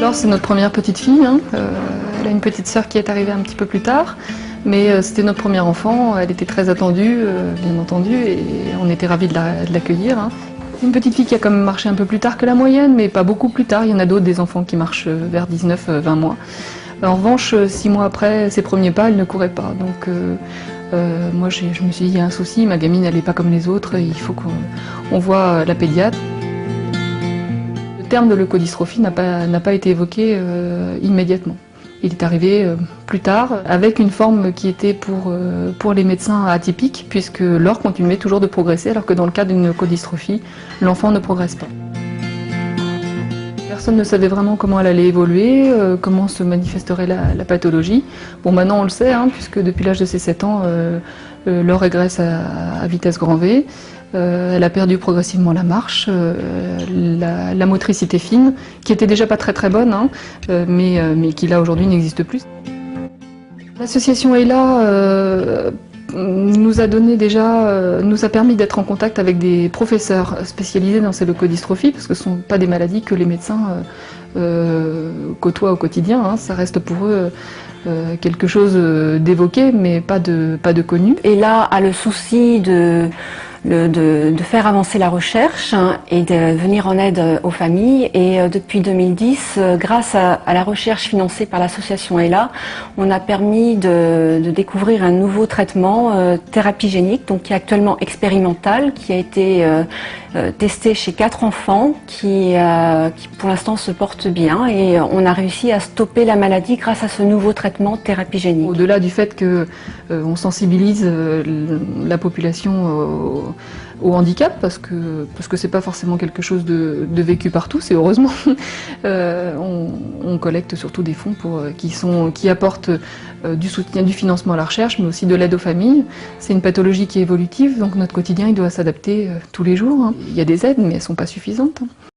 Laure, c'est notre première petite fille. Elle a une petite sœur qui est arrivée un petit peu plus tard. Mais c'était notre premier enfant, elle était très attendue, bien entendu, et on était ravis de l'accueillir. C'est une petite fille qui a quand même marché un peu plus tard que la moyenne, mais pas beaucoup plus tard. Il y en a d'autres, des enfants qui marchent vers 19-20 mois. En revanche, 6 mois après ses premiers pas, elle ne courait pas. Donc moi, je me suis dit, il y a un souci, ma gamine, elle n'est pas comme les autres, il faut qu'on voit la pédiatre. Le terme de leucodystrophie n'a pas été évoqué immédiatement. Il est arrivé plus tard, avec une forme qui était pour les médecins atypique, puisque Laure continuait toujours de progresser, alors que dans le cas d'une leucodystrophie, l'enfant ne progresse pas. Personne ne savait vraiment comment elle allait évoluer, comment se manifesterait la pathologie. Bon, maintenant on le sait, puisque depuis l'âge de ses 7 ans, Laure régresse à vitesse grand V. Elle a perdu progressivement la marche, la motricité fine, qui était déjà pas très bonne, mais qui là aujourd'hui n'existe plus. L'association ELA nous a permis d'être en contact avec des professeurs spécialisés dans ces leucodystrophies, parce que ce ne sont pas des maladies que les médecins côtoient au quotidien. Ça reste pour eux quelque chose d'évoqué, mais pas de connu. ELA a le souci de faire avancer la recherche et de venir en aide aux familles. Et depuis 2010, grâce à la recherche financée par l'association ELA, on a permis de découvrir un nouveau traitement, thérapie génique, donc qui est actuellement expérimental, qui a été testé chez 4 enfants qui pour l'instant se portent bien, et on a réussi à stopper la maladie grâce à ce nouveau traitement thérapie génique. Au-delà du fait qu'on sensibilise la population au handicap, parce que c'est pas forcément quelque chose de vécu par tous, et heureusement, on collecte surtout des fonds qui apportent du soutien, du financement à la recherche, mais aussi de l'aide aux familles. C'est une pathologie qui est évolutive, donc notre quotidien il doit s'adapter tous les jours. Il y a des aides, mais elles sont pas suffisantes.